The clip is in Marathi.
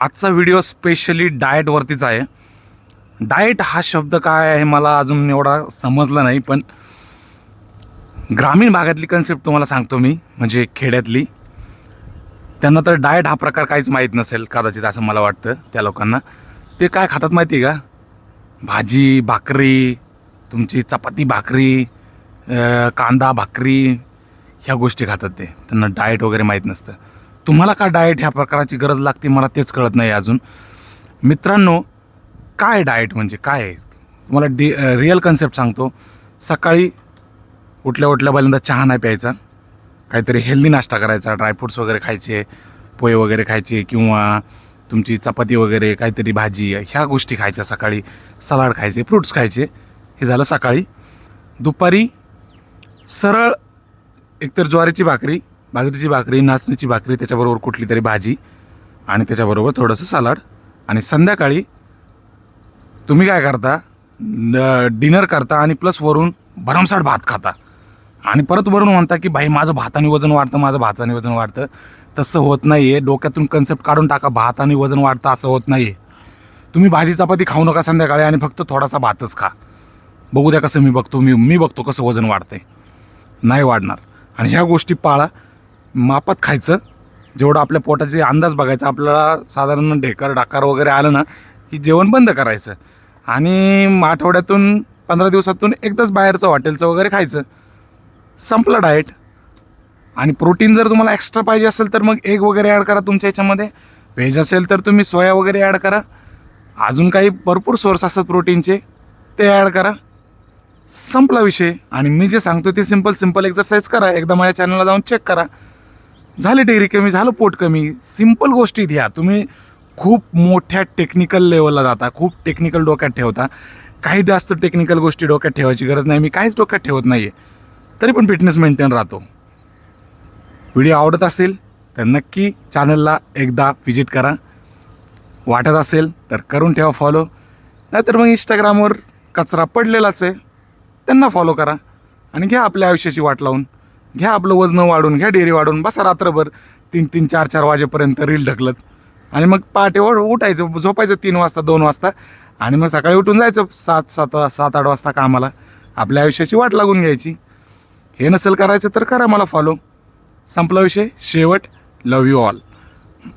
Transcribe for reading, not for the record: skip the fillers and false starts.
आजचा व्हिडिओ स्पेशली डाएटवरतीच आहे. डाएट हा शब्द काय आहे मला अजून एवढा समजला नाही, पण ग्रामीण भागातली कन्सेप्ट तुम्हाला सांगतो मी, म्हणजे खेड्यातली. त्यांना तर डाएट हा प्रकार काहीच माहीत नसेल कदाचित, असं मला वाटतं. त्या लोकांना ते काय खातात माहिती आहे का? भाजी भाकरी, तुमची चपाती भाकरी, कांदा भाकरी, ह्या गोष्टी खातात. त्यांना डाएट वगैरे माहीत नसतं. तुम्हाला का डाएट ह्या प्रकाराची गरज लागते मला तेच कळत नाही अजून. मित्रांनो, काय डाएट म्हणजे काय आहे तुम्हाला रिअल कन्सेप्ट सांगतो. सकाळी उठल्या उठल्या पहिल्यांदा चहा नाही प्यायचा, काहीतरी हेल्दी नाश्ता करायचा. ड्रायफ्रुट्स वगैरे खायचे, पोहे वगैरे खायचे, किंवा तुमची चपाती वगैरे काहीतरी भाजी, ह्या गोष्टी खायच्या सकाळी. सलाड खायचे, फ्रूट्स खायचे. हे झालं सकाळी. दुपारी सरळ एकतर ज्वारीची भाकरी, बाजरीची भाकरी, नाचणीची भाकरी, त्याच्याबरोबर कुठली तरी भाजी, आणि त्याच्याबरोबर थोडंसं सलाड. आणि संध्याकाळी तुम्ही काय करता, डिनर करता आणि प्लस वरून भरमसाठ भात खाता. आणि परत वरून म्हणता की भाई माझं भाताने वजन वाढतं, माझं भाताने वजन वाढतं. तसं होत नाही आहे. डोक्यातून कन्सेप्ट काढून टाका. भाताने वजन वाढतं असं होत नाही आहे. तुम्ही भाजी चपाती खाऊ नका संध्याकाळी, आणि फक्त थोडासा भातच खा. बघू द्या कसं मी बघतो कसं वजन वाढतंय. नाही वाढणार. आणि ह्या गोष्टी पाळा. मापात खायचं, जेवढं आपल्या पोटाचे अंदाज बघायचा. आपल्याला साधारण ढेकर डाकार वगैरे आलं ना की जेवण बंद करायचं. आणि आठवड्यातून 15 दिवसातून एकदाच बाहेरचं हॉटेलचं वगैरे खायचं. संपलं डाएट. आणि प्रोटीन जर तुम्हाला एक्स्ट्रा पाहिजे असेल तर मग एग वगैरे ॲड करा तुमच्या ह्याच्यामध्ये. व्हेज असेल तर तुम्ही सोया वगैरे ॲड करा. अजून काही भरपूर सोर्स असतात प्रोटीनचे, ते ॲड करा. संपला विषय. आणि मी जे सांगतो ते सिंपल एक्सरसाइज करा. एकदा माझ्या चॅनलला जाऊन चेक करा. झाली डिग्री कमी, झालं पोट कमी. सिंपल गोष्टी घ्या. तुम्ही खूप मोठ्या टेक्निकल लेवलला जाता, खूप टेक्निकल डोक्यात ठेवता. काही जास्त टेक्निकल गोष्टी डोक्यात ठेवायची गरज नाही. मी काहीच डोक्यात ठेवत नाही आहे, तरी पण फिटनेस मेंटेन राहतो. व्हिडिओ आवडत असेल तर नक्की चॅनलला एकदा व्हिजिट करा. वाटत असेल तर करून ठेवा फॉलो. नाहीतर मग इंस्टाग्रामवर कचरा पडलेलाच आहे, त्यांना फॉलो करा. आणि घ्या आपल्या आयुष्याची वाट लावून. घ्या आपलं वजन वाढून, घ्या डेअरी वाढून. बसा रात्रभर 3-3, 4-4 वाजेपर्यंत रील ढकलत. आणि मग पहाटे उठायचं, झोपायचं 3 वाजता 2 वाजता. आणि मग सकाळी उठून जायचं 7-8 वाजता कामाला. आपल्या आयुष्याची वाट लागून घ्यायची. हे नसेल करायचं तर करा मला फॉलो. संपला विषय. शेवट. लव यू ऑल.